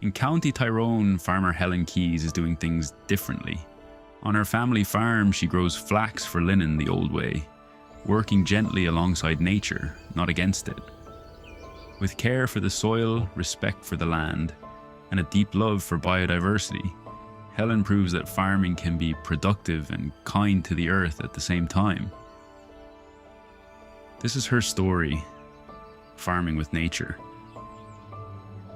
In County Tyrone, farmer Helen Keyes is doing things differently. On her family farm, she grows flax for linen the old way, working gently alongside nature, not against it. With care for the soil, respect for the land, and a deep love for biodiversity, Helen proves that farming can be productive and kind to the earth at the same time. This is her story, farming with nature.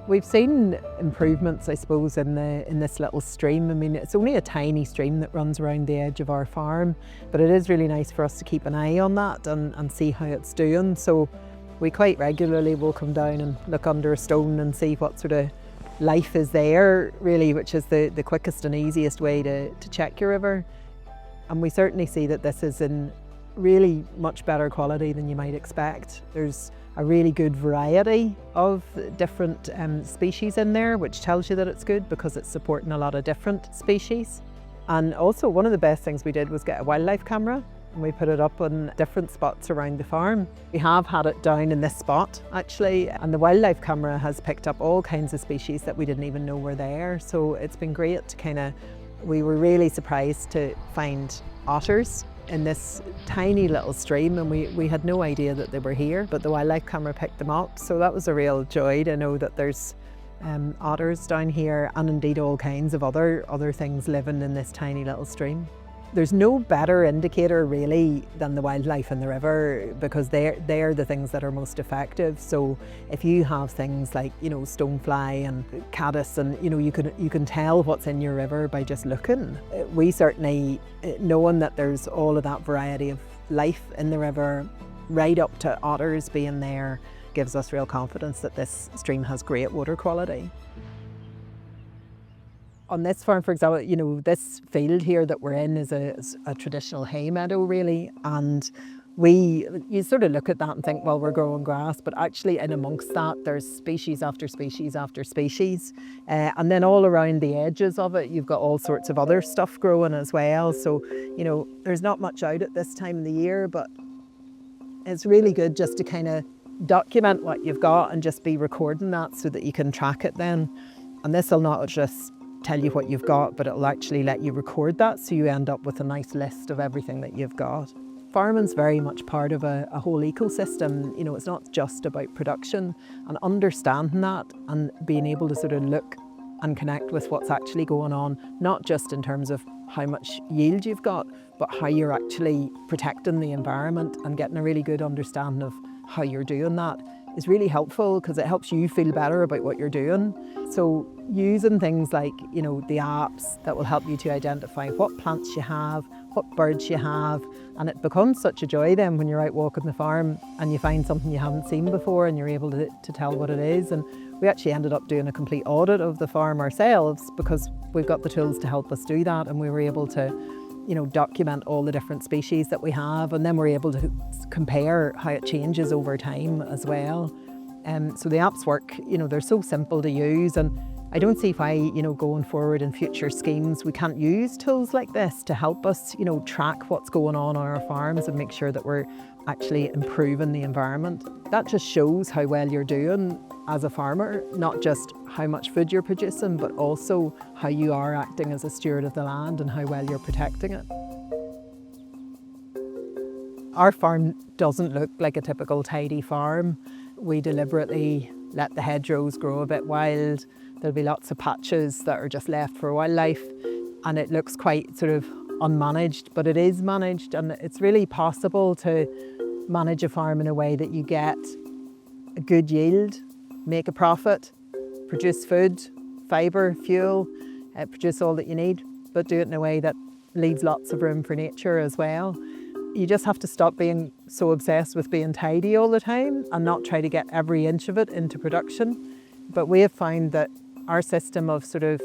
We've seen improvements, I suppose, in this little stream. I mean, it's only a tiny stream that runs around the edge of our farm, but it is really nice for us to keep an eye on that and see how it's doing. So we quite regularly will come down and look under a stone and see what sort of life is there, really, which is the quickest and easiest way to check your river. And we certainly see that this is in really much better quality than you might expect. There's a really good variety of different species in there, which tells you that it's good because it's supporting a lot of different species. And also one of the best things we did was get a wildlife camera, and we put it up on different spots around the farm. We have had it down in this spot actually, and the wildlife camera has picked up all kinds of species that we didn't even know were there. So it's been great to we were really surprised to find otters in this tiny little stream, and we had no idea that they were here, but the wildlife camera picked them up. So that was a real joy to know that there's otters down here, and indeed all kinds of other things living in this tiny little stream. There's no better indicator really than the wildlife in the river, because they're the things that are most effective. So if you have things like, stonefly and caddis, and you can tell what's in your river by just looking. We certainly, knowing that there's all of that variety of life in the river, right up to otters being there, gives us real confidence that this stream has great water quality. On this farm, for example, this field here that we're in is a traditional hay meadow, really, and you sort of look at that and think, well, we're growing grass, but actually in amongst that there's species after species after species, and then all around the edges of it you've got all sorts of other stuff growing as well. So there's not much out at this time of the year, but it's really good just to kind of document what you've got and just be recording that so that you can track it then. And this will not just tell you what you've got, but it'll actually let you record that, so you end up with a nice list of everything that you've got. Farming's very much part of a whole ecosystem. It's not just about production, and understanding that and being able to sort of look and connect with what's actually going on, not just in terms of how much yield you've got, but how you're actually protecting the environment and getting a really good understanding of how you're doing that is really helpful, because it helps you feel better about what you're doing. So using things like, the apps that will help you to identify what plants you have, what birds you have, and it becomes such a joy then when you're out walking the farm and you find something you haven't seen before and you're able to tell what it is. And we actually ended up doing a complete audit of the farm ourselves, because we've got the tools to help us do that, and we were able to document all the different species that we have, and then we're able to compare how it changes over time as well. So the apps work, they're so simple to use, and I don't see why, going forward in future schemes, we can't use tools like this to help us, track what's going on our farms and make sure that we're actually improving the environment. That just shows how well you're doing as a farmer, not just how much food you're producing, but also how you are acting as a steward of the land and how well you're protecting it. Our farm doesn't look like a typical tidy farm. We deliberately let the hedgerows grow a bit wild. There'll be lots of patches that are just left for wildlife, and it looks quite sort of unmanaged, but it is managed, and it's really possible to manage a farm in a way that you get a good yield, make a profit, produce food, fibre, fuel, produce all that you need, but do it in a way that leaves lots of room for nature as well. You just have to stop being so obsessed with being tidy all the time and not try to get every inch of it into production. But we have found that our system of sort of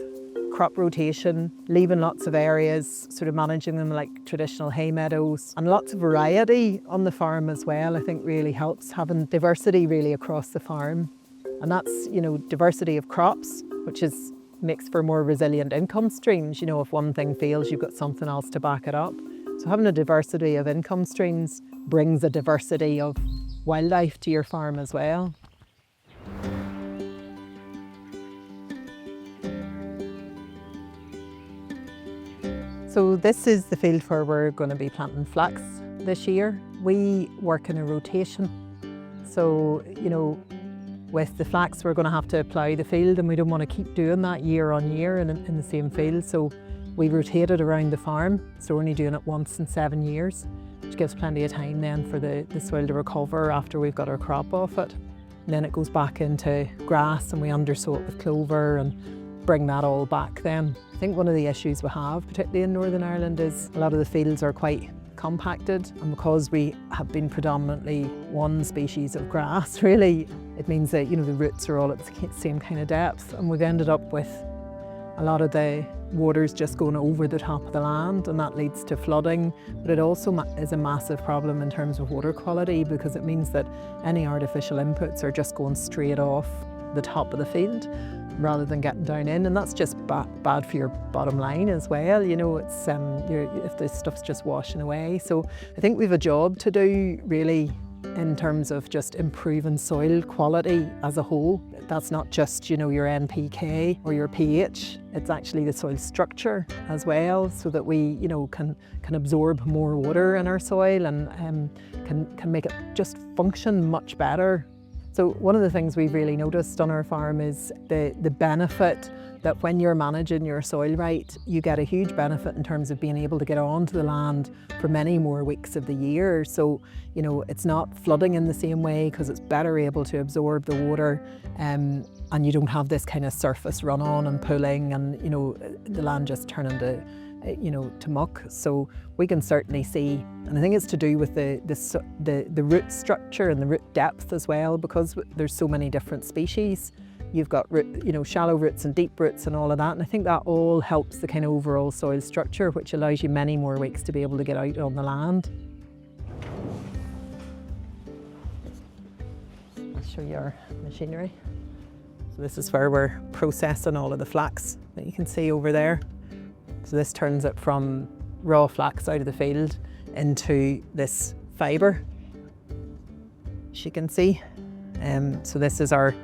crop rotation, leaving lots of areas, sort of managing them like traditional hay meadows, and lots of variety on the farm as well, I think really helps, having diversity really across the farm. And that's, diversity of crops, which makes for more resilient income streams. If one thing fails, you've got something else to back it up. So having a diversity of income streams brings a diversity of wildlife to your farm as well. So this is the field where we're going to be planting flax this year. We work in a rotation. So, with the flax we're going to have to plough the field, and we don't want to keep doing that year on year in the same field. So we rotate it around the farm. So we're only doing it once in 7 years, which gives plenty of time then for the soil to recover after we've got our crop off it. And then it goes back into grass, and we undersow it with clover and bring that all back then. I think one of the issues we have, particularly in Northern Ireland, is a lot of the fields are quite compacted, and because we have been predominantly one species of grass, really, it means that the roots are all at the same kind of depth, and we've ended up with a lot of the water's just going over the top of the land, and that leads to flooding. But it also is a massive problem in terms of water quality, because it means that any artificial inputs are just going straight off the top of the field rather than getting down in, and that's just bad for your bottom line as well. It's if this stuff's just washing away. So I think we've a job to do really in terms of just improving soil quality as a whole. That's not just your NPK or your pH, it's actually the soil structure as well, so that we can absorb more water in our soil and can make it just function much better. So one of the things we've really noticed on our farm is the benefit that when you're managing your soil right, you get a huge benefit in terms of being able to get onto the land for many more weeks of the year. So, it's not flooding in the same way because it's better able to absorb the water, and you don't have this kind of surface run on and pooling and, the land just turning to muck. So we can certainly see, and I think it's to do with the root structure and the root depth as well, because there's so many different species. You've got shallow roots and deep roots and all of that, and I think that all helps the kind of overall soil structure, which allows you many more weeks to be able to get out on the land. I'll show you our machinery. So this is where we're processing all of the flax that you can see over there. So this turns it from raw flax out of the field into this fibre, as you can see. So this is our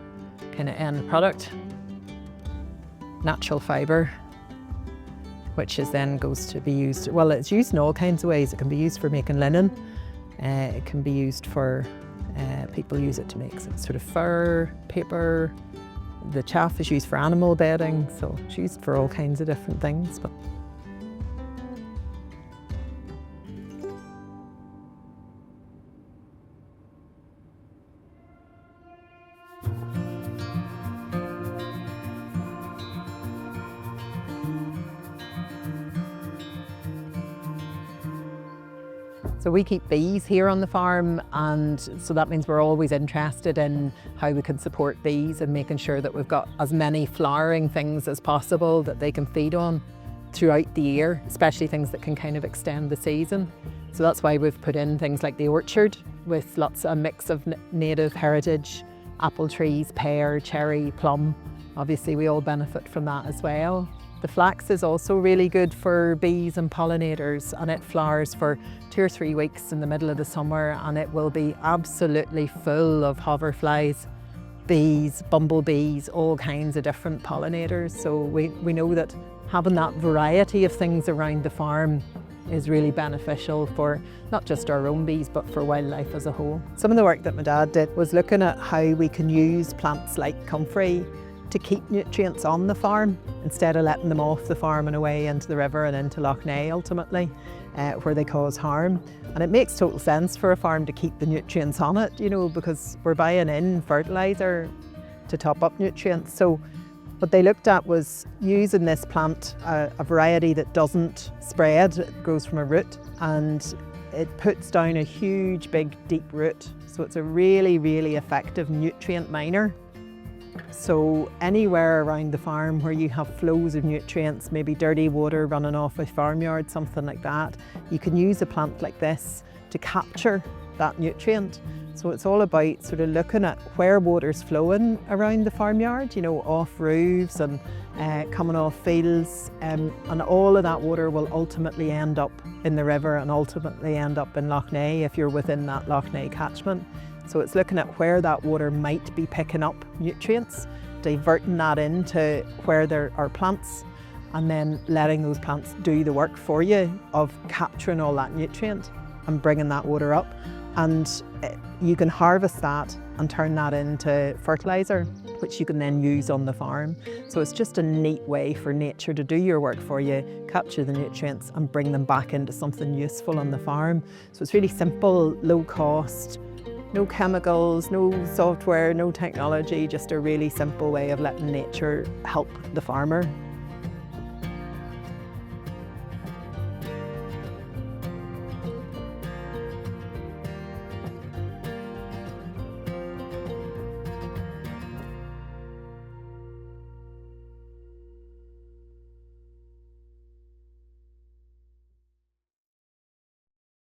kind of end product, natural fibre, which is then goes to be used, well, it's used in all kinds of ways. It can be used for making linen, it can be used for, people use it to make some sort of fur, paper. The chaff is used for animal bedding, so it's used for all kinds of different things. But so we keep bees here on the farm, and so that means we're always interested in how we can support bees and making sure that we've got as many flowering things as possible that they can feed on throughout the year, especially things that can kind of extend the season. So that's why we've put in things like the orchard with a mix of native heritage, apple trees, pear, cherry, plum. Obviously we all benefit from that as well. The flax is also really good for bees and pollinators, and it flowers for 2 or 3 weeks in the middle of the summer, and it will be absolutely full of hoverflies, bees, bumblebees, all kinds of different pollinators. So we know that having that variety of things around the farm is really beneficial for not just our own bees, but for wildlife as a whole. Some of the work that my dad did was looking at how we can use plants like comfrey to keep nutrients on the farm instead of letting them off the farm and away into the river and into Lough Neagh ultimately, where they cause harm. And it makes total sense for a farm to keep the nutrients on it, because we're buying in fertiliser to top up nutrients. So what they looked at was using this plant, a variety that doesn't spread, it grows from a root, and it puts down a huge, big, deep root. So it's a really, really effective nutrient miner. So anywhere around the farm where you have flows of nutrients, maybe dirty water running off a farmyard, something like that, you can use a plant like this to capture that nutrient. So it's all about sort of looking at where water's flowing around the farmyard, off roofs and coming off fields, and all of that water will ultimately end up in the river and ultimately end up in Lough Neagh if you're within that Lough Neagh catchment. So it's looking at where that water might be picking up nutrients, diverting that into where there are plants, and then letting those plants do the work for you of capturing all that nutrient and bringing that water up. And you can harvest that and turn that into fertiliser, which you can then use on the farm. So it's just a neat way for nature to do your work for you, capture the nutrients and bring them back into something useful on the farm. So it's really simple, low cost, no chemicals, no software, no technology, just a really simple way of letting nature help the farmer.